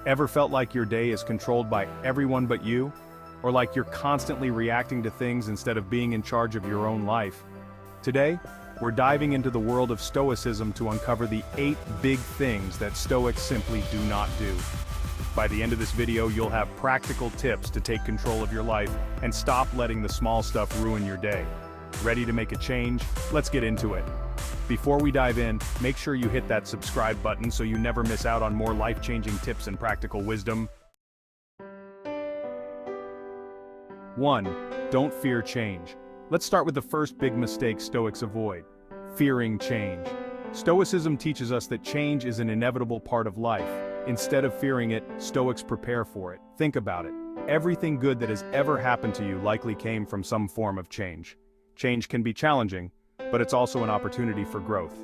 Ever felt like your day is controlled by everyone but you? Or like you're constantly reacting to things instead of being in charge of your own life? Today, we're diving into the world of Stoicism to uncover the 8 big things that Stoics simply do not do. By the end of this video, you'll have practical tips to take control of your life and stop letting the small stuff ruin your day. Ready to make a change? Let's get into it. Before we dive in, make sure you hit that subscribe button so you never miss out on more life-changing tips and practical wisdom. 1. Don't fear change. Let's start with the first big mistake Stoics avoid: fearing change. Stoicism teaches us that change is an inevitable part of life. Instead of fearing it, Stoics prepare for it. Think about it. Everything good that has ever happened to you likely came from some form of change. Change can be challenging, but it's also an opportunity for growth.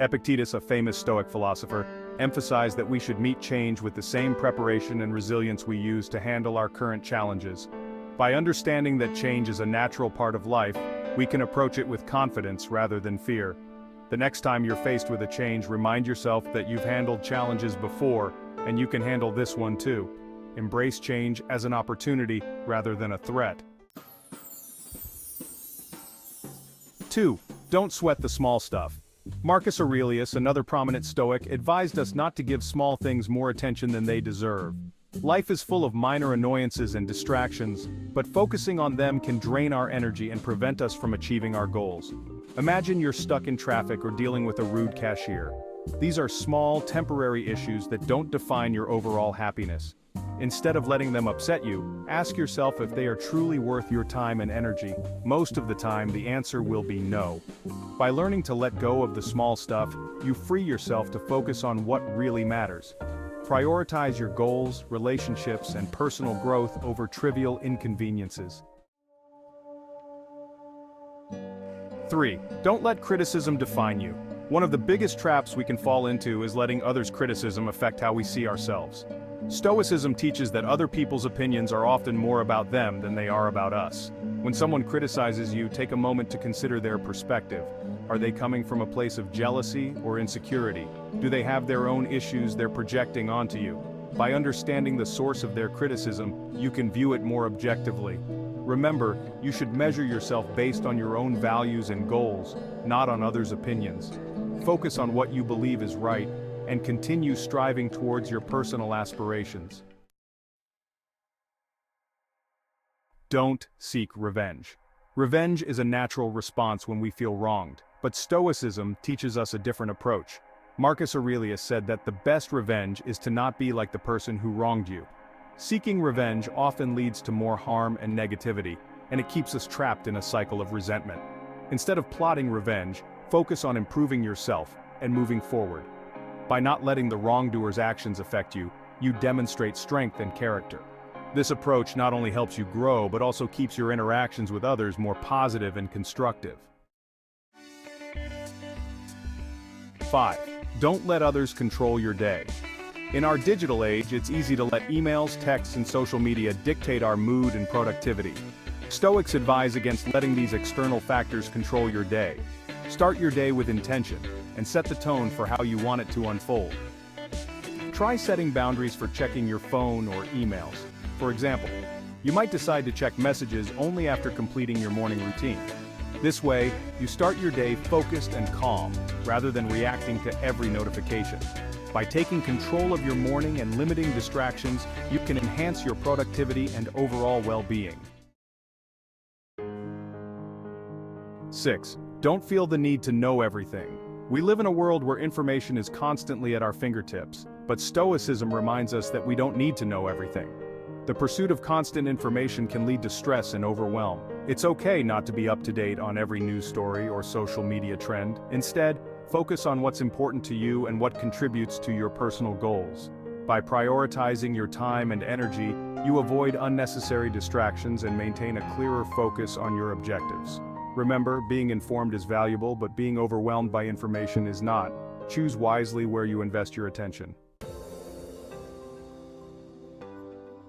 Epictetus, a famous Stoic philosopher, emphasized that we should meet change with the same preparation and resilience we use to handle our current challenges. By understanding that change is a natural part of life, we can approach it with confidence rather than fear. The next time you're faced with a change, remind yourself that you've handled challenges before, and you can handle this one too. Embrace change as an opportunity rather than a threat. 2. Don't sweat the small stuff. Marcus Aurelius, another prominent Stoic, advised us not to give small things more attention than they deserve. Life is full of minor annoyances and distractions, but focusing on them can drain our energy and prevent us from achieving our goals. Imagine you're stuck in traffic or dealing with a rude cashier. These are small, temporary issues that don't define your overall happiness. Instead of letting them upset you, ask yourself if they are truly worth your time and energy. Most of the time, the answer will be no. By learning to let go of the small stuff, you free yourself to focus on what really matters. Prioritize your goals, relationships, and personal growth over trivial inconveniences. 3. Don't let criticism define you. One of the biggest traps we can fall into is letting others' criticism affect how we see ourselves. Stoicism teaches that other people's opinions are often more about them than they are about us. When someone criticizes you, take a moment to consider their perspective. Are they coming from a place of jealousy or insecurity? Do they have their own issues they're projecting onto you? By understanding the source of their criticism, you can view it more objectively. Remember, you should measure yourself based on your own values and goals, not on others' opinions. Focus on what you believe is right, and continue striving towards your personal aspirations. Don't seek revenge. Revenge is a natural response when we feel wronged, but Stoicism teaches us a different approach. Marcus Aurelius said that the best revenge is to not be like the person who wronged you. Seeking revenge often leads to more harm and negativity, and it keeps us trapped in a cycle of resentment. Instead of plotting revenge, focus on improving yourself and moving forward. By not letting the wrongdoer's actions affect you, you demonstrate strength and character. This approach not only helps you grow, but also keeps your interactions with others more positive and constructive. 5. Don't let others control your day. In our digital age, it's easy to let emails, texts, and social media dictate our mood and productivity. Stoics advise against letting these external factors control your day. Start your day with intention, and set the tone for how you want it to unfold. Try setting boundaries for checking your phone or emails. For example, you might decide to check messages only after completing your morning routine. This way, you start your day focused and calm, rather than reacting to every notification. By taking control of your morning and limiting distractions, you can enhance your productivity and overall well-being. 6. Don't feel the need to know everything. We live in a world where information is constantly at our fingertips, but Stoicism reminds us that we don't need to know everything. The pursuit of constant information can lead to stress and overwhelm. It's okay not to be up to date on every news story or social media trend. Instead, focus on what's important to you and what contributes to your personal goals. By prioritizing your time and energy, you avoid unnecessary distractions and maintain a clearer focus on your objectives. Remember, being informed is valuable, but being overwhelmed by information is not. Choose wisely where you invest your attention.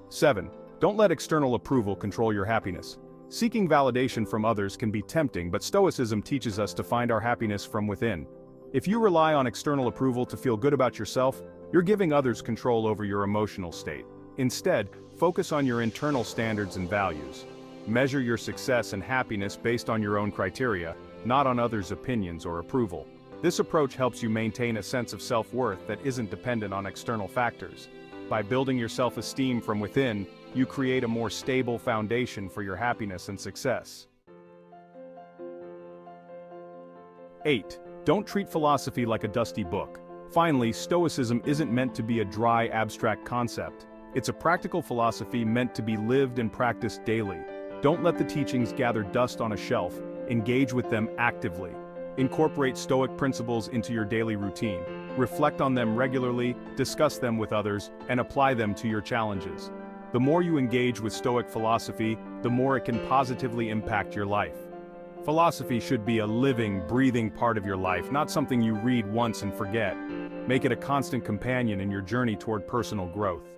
7. Don't let external approval control your happiness. Seeking validation from others can be tempting, but Stoicism teaches us to find our happiness from within. If you rely on external approval to feel good about yourself, You're giving others control over your emotional state. Instead, focus on your internal standards and values. Measure your success and happiness based on your own criteria, not on others' opinions or approval. This approach helps you maintain a sense of self-worth that isn't dependent on external factors. By building your self-esteem from within, you create a more stable foundation for your happiness and success. 8. Don't treat philosophy like a dusty book. Finally, Stoicism isn't meant to be a dry, abstract concept. It's a practical philosophy meant to be lived and practiced daily. Don't let the teachings gather dust on a shelf. Engage with them actively. Incorporate Stoic principles into your daily routine. Reflect on them regularly, discuss them with others, and apply them to your challenges. The more you engage with Stoic philosophy, the more it can positively impact your life. Philosophy should be a living, breathing part of your life, not something you read once and forget. Make it a constant companion in your journey toward personal growth.